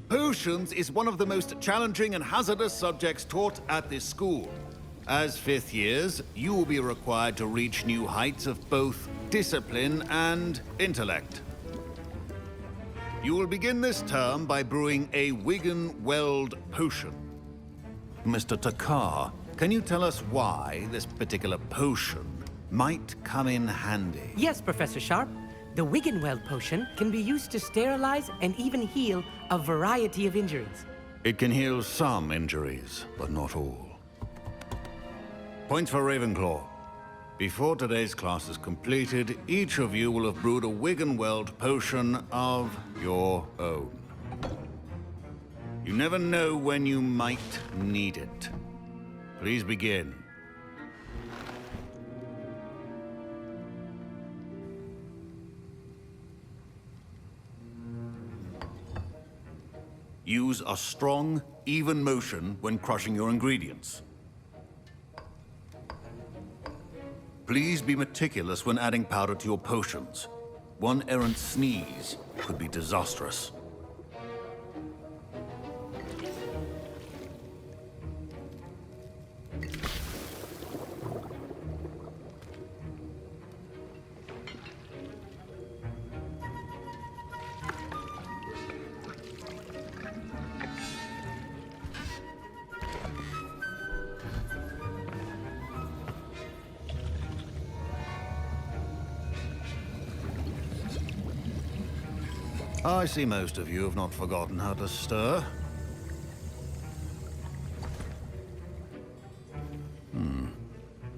Potions is one of the most challenging and hazardous subjects taught at this school. As fifth years, you will be required to reach new heights of both discipline and intellect. You will begin this term by brewing a Wiggenweld potion. Mr. Takar, can you tell us why this particular potion might come in handy? Yes, Professor Sharp. The Wiggenweld potion can be used to sterilize and even heal a variety of injuries. It can heal some injuries, but not all. Points for Ravenclaw. Before today's class is completed, each of you will have brewed a Wiggenweld potion of your own. You never know when you might need it. Please begin. Use a strong, even motion when crushing your ingredients. Please be meticulous when adding powder to your potions. One errant sneeze could be disastrous. I see most of you have not forgotten how to stir.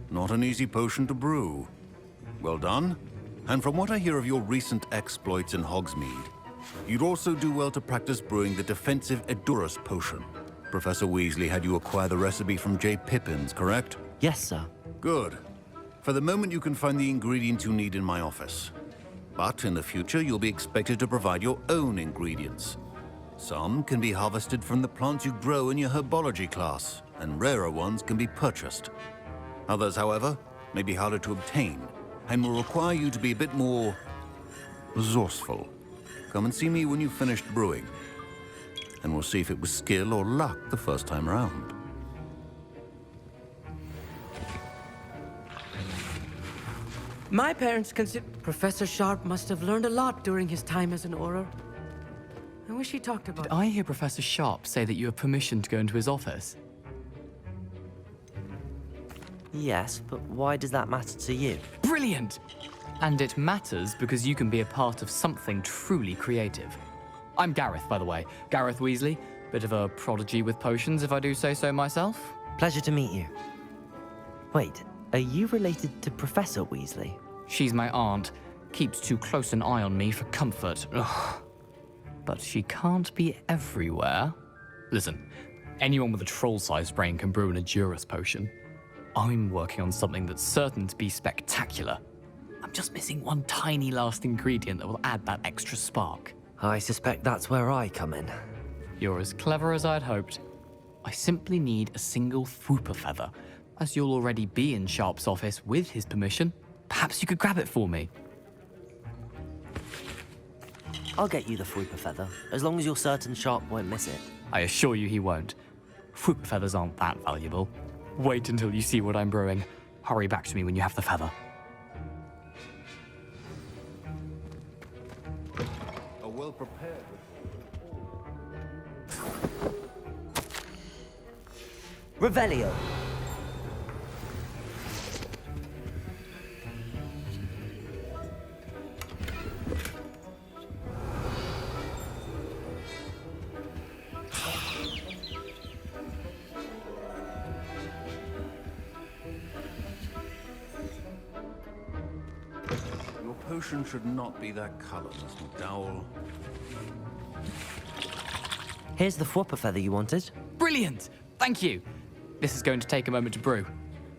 Not an easy potion to brew. Well done. And from what I hear of your recent exploits in Hogsmeade, you'd also do well to practice brewing the defensive Edurus potion. Professor Weasley had you acquire the recipe from J. Pippins, correct? Yes, sir. Good. For the moment, you can find the ingredients you need in my office. But in the future, you'll be expected to provide your own ingredients. Some can be harvested from the plants you grow in your herbology class, and rarer ones can be purchased. Others, however, may be harder to obtain, and will require you to be a bit more resourceful. Come and see me when you've finished brewing, and we'll see if it was skill or luck the first time around. My parents consider Professor Sharp must have learned a lot during his time as an Auror. I wish he talked about Did I hear Professor Sharp say that you have permission to go into his office? Yes, but why does that matter to you? Brilliant! And it matters because you can be a part of something truly creative. I'm Gareth, by the way. Gareth Weasley. Bit of a prodigy with potions, if I do say so myself. Pleasure to meet you. Wait, are you related to Professor Weasley? She's my aunt. Keeps too close an eye on me for comfort. Ugh. But she can't be everywhere. Listen, anyone with a troll-sized brain can brew an Edurus potion. I'm working on something that's certain to be spectacular. I'm just missing one tiny last ingredient that will add that extra spark. I suspect that's where I come in. You're as clever as I'd hoped. I simply need a single Fwooper feather. As you'll already be in Sharp's office with his permission, perhaps you could grab it for me. I'll get you the Fwooper feather, as long as you're certain Sharp won't miss it. I assure you he won't. Fwooper feathers aren't that valuable. Wait until you see what I'm brewing. Hurry back to me when you have the feather. A well-prepared... Revelio! Your potion should not be that color, Miss McDowell. Here's the Fwooper feather you wanted. Brilliant! Thank you! This is going to take a moment to brew.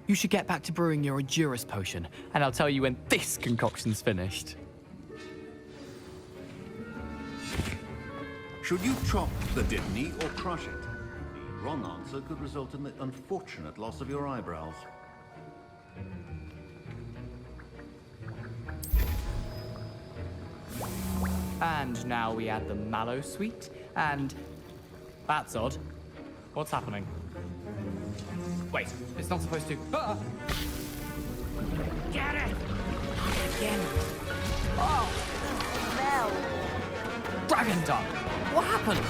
You should get back to brewing your Edurus potion, and I'll tell you when this concoction's finished. Should you chop the Dibney or crush it? The wrong answer could result in the unfortunate loss of your eyebrows. And now we add the mallow sweet, and That's odd. What's happening? Wait, it's not supposed to. Ah! Get it! Again. Dragon Duck! What happened?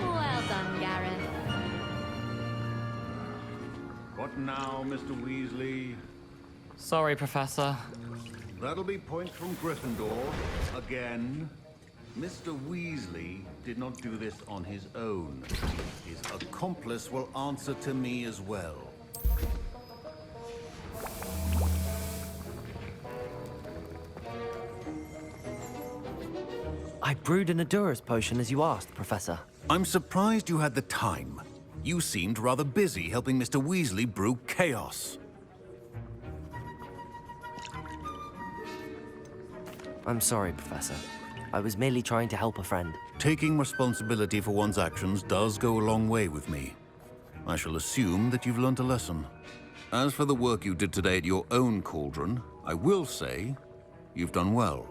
Well done, Gareth. What now, Mr. Weasley? Sorry, Professor. That'll be points from Gryffindor. Again. Mr. Weasley did not do this on his own. His accomplice will answer to me as well. I brewed an Adura's potion as you asked, Professor. I'm surprised you had the time. You seemed rather busy helping Mr. Weasley brew chaos. I'm sorry, Professor. I was merely trying to help a friend. Taking responsibility for one's actions does go a long way with me. I shall assume that you've learnt a lesson. As for the work you did today at your own cauldron, I will say you've done well.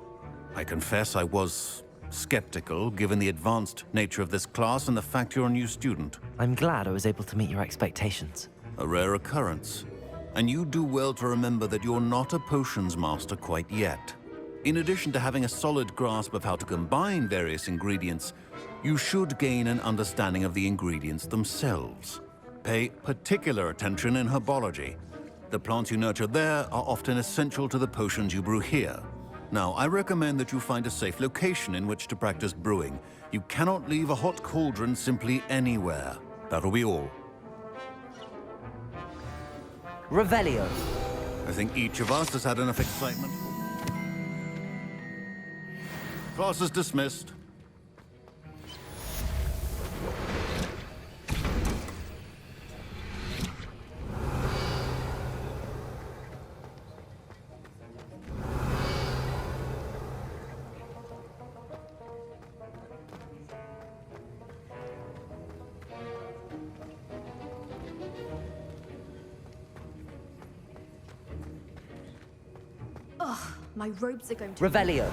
I confess I was skeptical, given the advanced nature of this class and the fact you're a new student. I'm glad I was able to meet your expectations. A rare occurrence. And you do well to remember that you're not a potions master quite yet. In addition to having a solid grasp of how to combine various ingredients, you should gain an understanding of the ingredients themselves. Pay particular attention in herbology. The plants you nurture there are often essential to the potions you brew here. Now, I recommend that you find a safe location in which to practice brewing. You cannot leave a hot cauldron simply anywhere. That'll be all. Revelio. I think each of us has had enough excitement. Class is dismissed. My robes are going to... Revelio.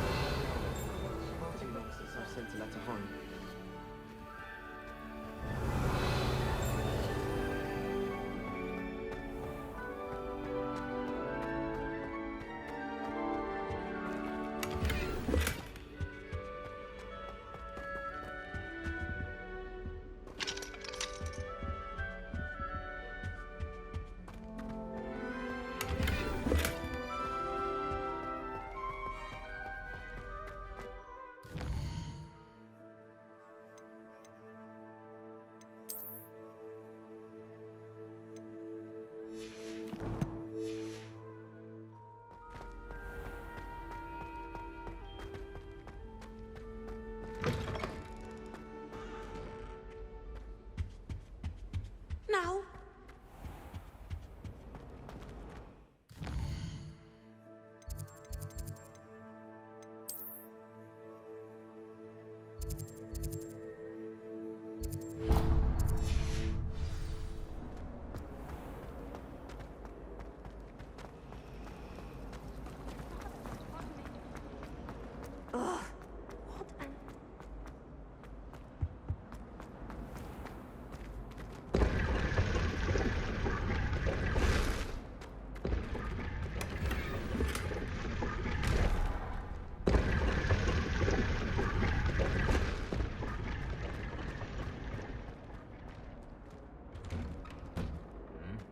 Now.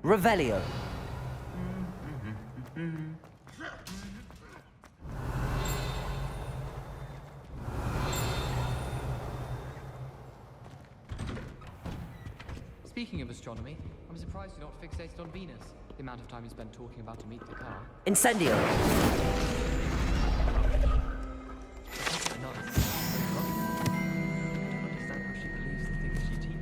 Revelio. Speaking of astronomy, I'm surprised you're not fixated on Venus. The amount of time you spend talking about to meet the car. Incendio. Understand how she believes the things she teaches.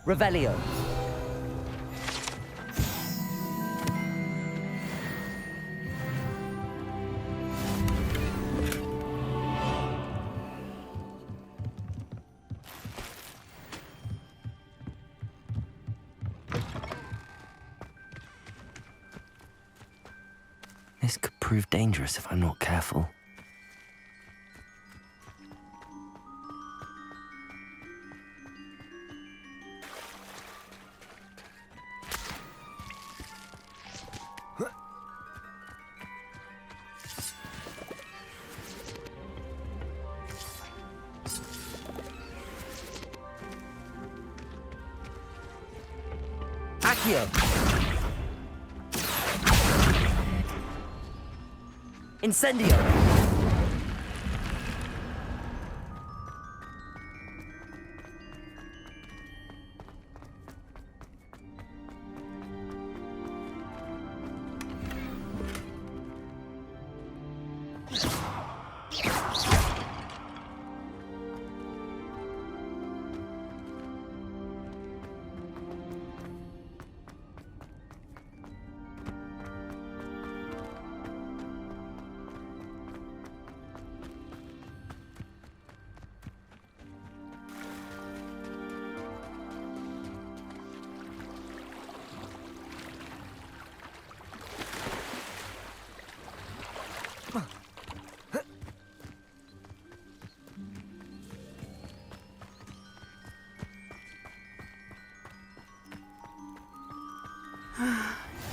Revelio. This could prove dangerous if I'm not careful. Accio! Incendio!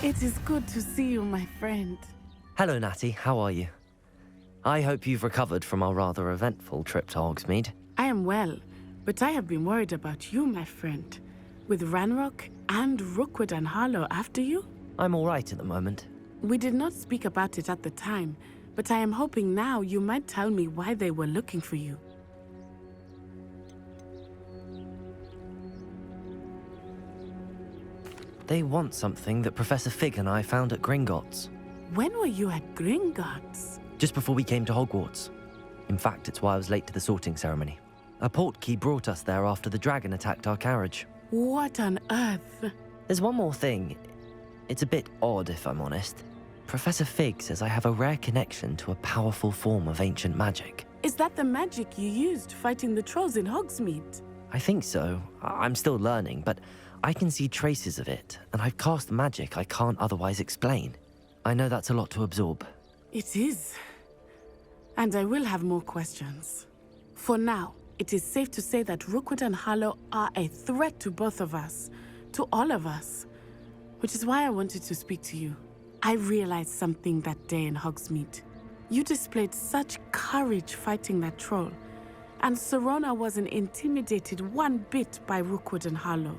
It is good to see you, my friend. Hello, Natty. How are you? I hope you've recovered from our rather eventful trip to Hogsmeade. I am well, but I have been worried about you, my friend. With Ranrock and Rookwood and Harlow after you? I'm all right at the moment. We did not speak about it at the time, but I am hoping now you might tell me why they were looking for you. They want something that Professor Fig and I found at Gringotts. When were you at Gringotts? Just before we came to Hogwarts. In fact, it's why I was late to the sorting ceremony. A portkey brought us there after the dragon attacked our carriage. What on earth? There's one more thing. It's a bit odd, if I'm honest. Professor Fig says I have a rare connection to a powerful form of ancient magic. Is that the magic you used fighting the trolls in Hogsmeade? I think so. I'm still learning, but I can see traces of it, and I've cast magic I can't otherwise explain. I know that's a lot to absorb. It is. And I will have more questions. For now, it is safe to say that Rookwood and Harlow are a threat to both of us, to all of us, which is why I wanted to speak to you. I realized something that day in Hogsmeade. You displayed such courage fighting that troll, and Serona wasn't intimidated one bit by Rookwood and Harlow.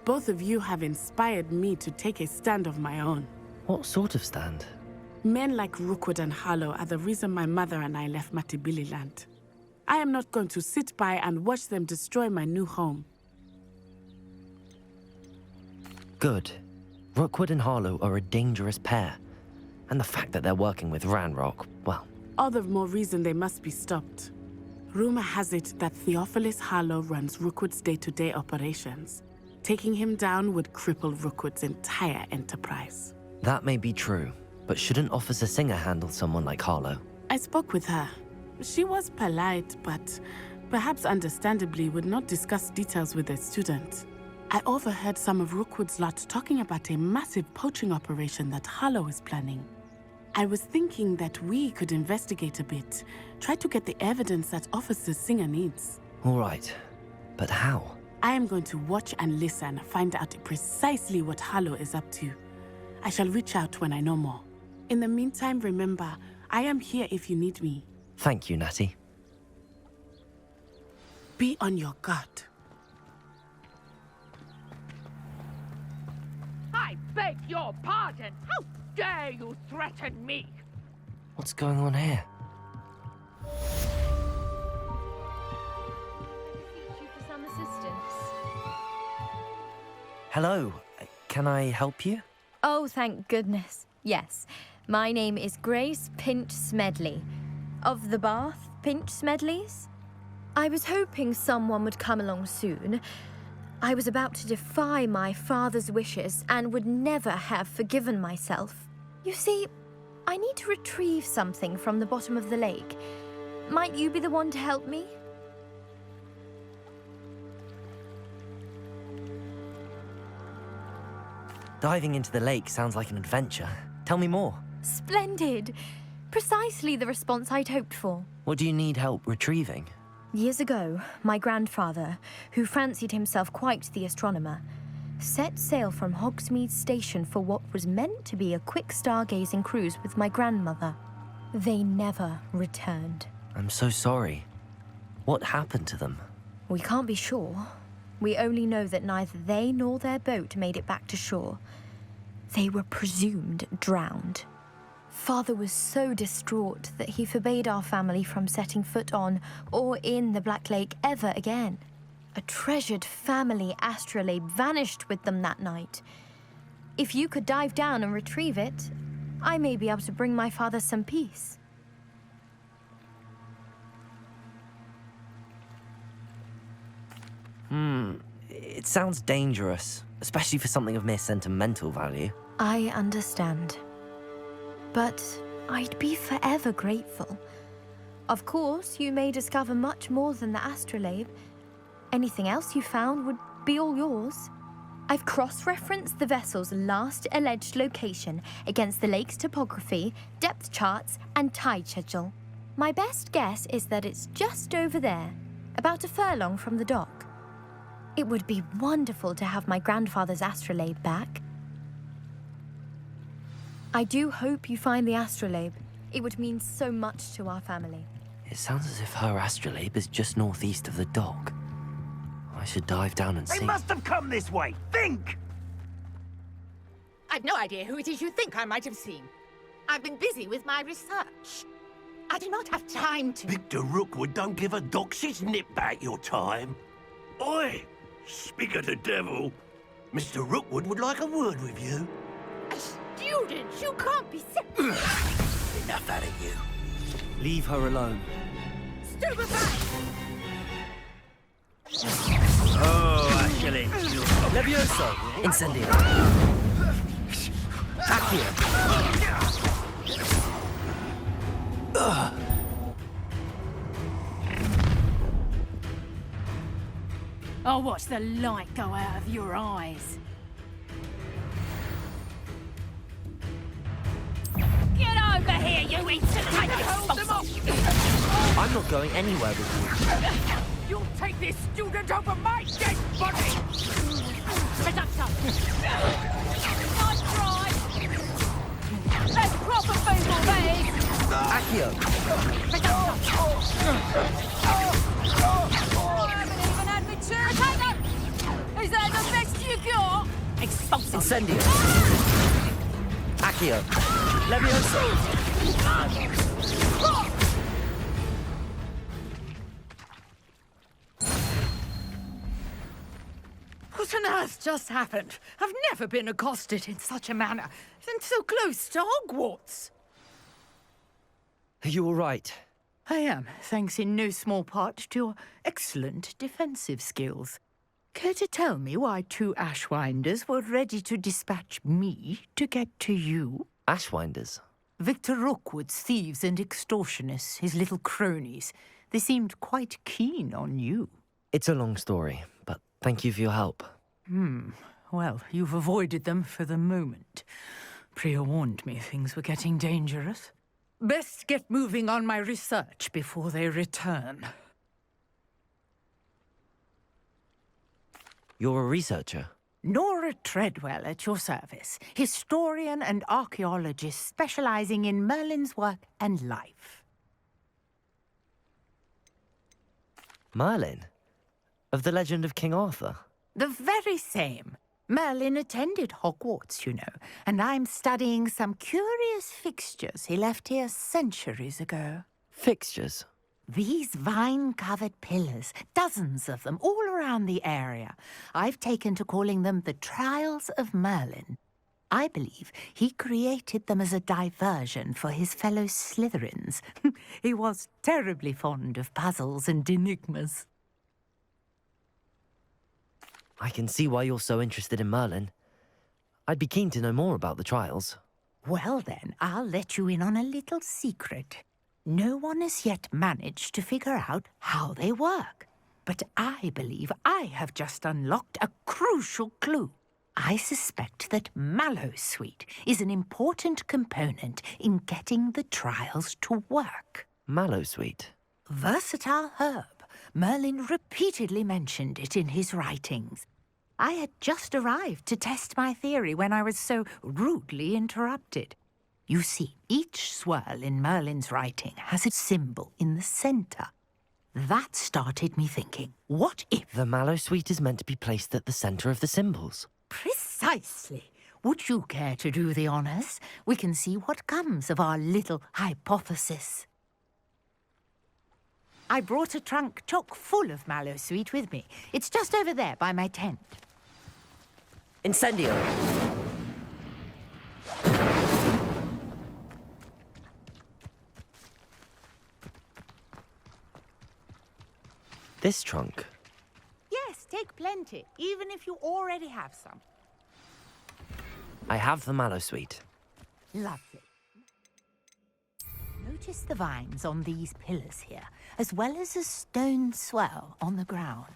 Both of you have inspired me to take a stand of my own. What sort of stand? Men like Rookwood and Harlow are the reason my mother and I left Matibililand. I am not going to sit by and watch them destroy my new home. Good. Rookwood and Harlow are a dangerous pair. And the fact that they're working with Ranrock, well... All the more reason they must be stopped. Rumor has it that Theophilus Harlow runs Rookwood's day-to-day operations. Taking him down would cripple Rookwood's entire enterprise. That may be true, but shouldn't Officer Singer handle someone like Harlow? I spoke with her. She was polite, but perhaps understandably would not discuss details with a student. I overheard some of Rookwood's lot talking about a massive poaching operation that Harlow is planning. I was thinking that we could investigate a bit, try to get the evidence that Officer Singer needs. All right, but how? I am going to watch and listen, find out precisely what Harlow is up to. I shall reach out when I know more. In the meantime, remember, I am here if you need me. Thank you, Natty. Be on your guard. I beg your pardon! How dare you threaten me? What's going on here? Beseech you for some assistance. Hello, can I help you? Oh, thank goodness. Yes. My name is Grace Pinch Smedley. Of the Bath Pinch Smedleys? I was hoping someone would come along soon. I was about to defy my father's wishes and would never have forgiven myself. You see, I need to retrieve something from the bottom of the lake. Might you be the one to help me? Diving into the lake sounds like an adventure. Tell me more. Splendid! Precisely the response I'd hoped for. What do you need help retrieving? Years ago, my grandfather, who fancied himself quite the astronomer, set sail from Hogsmeade Station for what was meant to be a quick stargazing cruise with my grandmother. They never returned. I'm so sorry. What happened to them? We can't be sure. We only know that neither they nor their boat made it back to shore. They were presumed drowned. Father was so distraught that he forbade our family from setting foot on or in the Black Lake ever again. A treasured family astrolabe vanished with them that night. If you could dive down and retrieve it, I may be able to bring my father some peace. It sounds dangerous, especially for something of mere sentimental value. I understand. But I'd be forever grateful. Of course, you may discover much more than the astrolabe. Anything else you found would be all yours. I've cross-referenced the vessel's last alleged location against the lake's topography, depth charts, and tide schedule. My best guess is that it's just over there, about a furlong from the dock. It would be wonderful to have my grandfather's astrolabe back. I do hope you find the astrolabe. It would mean so much to our family. It sounds as if her astrolabe is just northeast of the dock. I should dive down and see. They must have come this way. Think! I've no idea who it is you think I might have seen. I've been busy with my research. I do not have time to... Victor Rookwood don't give a doxy's nip back your time. Oi! Speak of the devil. Mr. Rookwood would like a word with you. A student? You can't be serious. Enough out of you. Leave her alone. Stupefy! Oh, actually. Levioso! Incendio! Accio! I'll watch the light go out of your eyes. Get over here, you irritating I'm not going anywhere with you. You'll take this student over my dead body! Sit up, son. Nice try! Let's proper faithful face! Accio! Sit up, son. I haven't even had me turn. Potato! Is that the best you got? Expulsive. Incendio! Accio! Levioso! What on earth just happened? I've never been accosted in such a manner, and so close to Hogwarts. Are you all right? I am, thanks in no small part to your excellent defensive skills. Care to tell me why two Ashwinders were ready to dispatch me to get to you? Ashwinders? Victor Rookwood's thieves and extortionists, his little cronies. They seemed quite keen on you. It's a long story, but thank you for your help. Well, you've avoided them for the moment. Priya warned me things were getting dangerous. Best get moving on my research before they return. You're a researcher? Nora Treadwell at your service, historian and archaeologist specializing in Merlin's work and life. Merlin? Of the legend of King Arthur? The very same. Merlin attended Hogwarts, you know, and I'm studying some curious fixtures he left here centuries ago. Fixtures? These vine-covered pillars, dozens of them, all around the area. I've taken to calling them the Trials of Merlin. I believe he created them as a diversion for his fellow Slytherins. He was terribly fond of puzzles and enigmas. I can see why you're so interested in Merlin. I'd be keen to know more about the trials. Well then, I'll let you in on a little secret. No one has yet managed to figure out how they work. But I believe I have just unlocked a crucial clue. I suspect that mallowsweet is an important component in getting the trials to work. Mallowsweet. Versatile herb. Merlin repeatedly mentioned it in his writings. I had just arrived to test my theory when I was so rudely interrupted. You see, each swirl in Merlin's writing has a symbol in the center. That started me thinking, what if... The mallowsweet is meant to be placed at the center of the symbols. Precisely. Would you care to do the honors? We can see what comes of our little hypothesis. I brought a trunk chock full of mallowsweet with me. It's just over there by my tent. Incendio! This trunk. Yes, take plenty, even if you already have some. I have the mallowsweet. Lovely. Notice the vines on these pillars here, as well as a stone swell on the ground.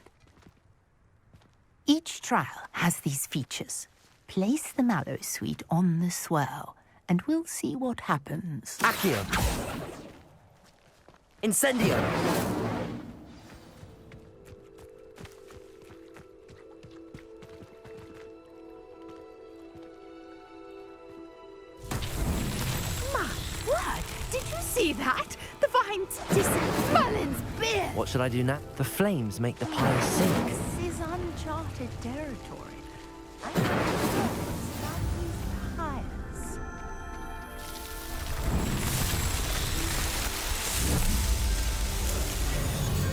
Each trial has these features. Place the mallowsweet on the swell, and we'll see what happens. Accio! Incendio! See that? The vines Merlin's beard! What should I do now? The flames make the pile sink. This is uncharted territory. I don't know about these piles.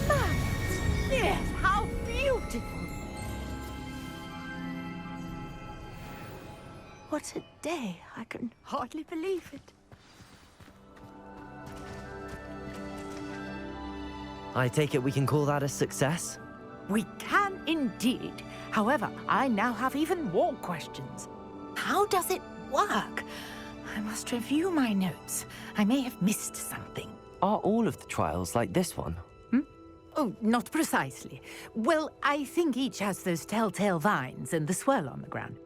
Merlins! Yes, how beautiful! What a day. I can hardly believe it. I take it we can call that a success? We can indeed. However, I now have even more questions. How does it work? I must review my notes. I may have missed something. Are all of the trials like this one? Oh, not precisely. Well, I think each has those telltale vines and the swirl on the ground.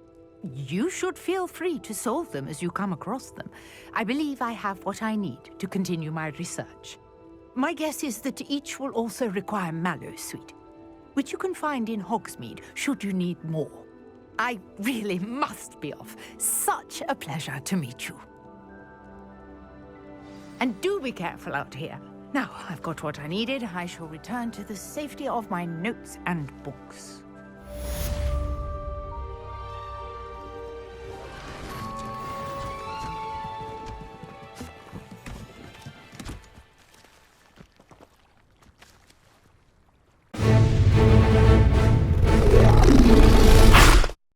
You should feel free to solve them as you come across them. I believe I have what I need to continue my research. My guess is that each will also require mallowsweet, which you can find in Hogsmeade should you need more. I really must be off. Such a pleasure to meet you. And do be careful out here. Now, I've got what I needed. I shall return to the safety of my notes and books.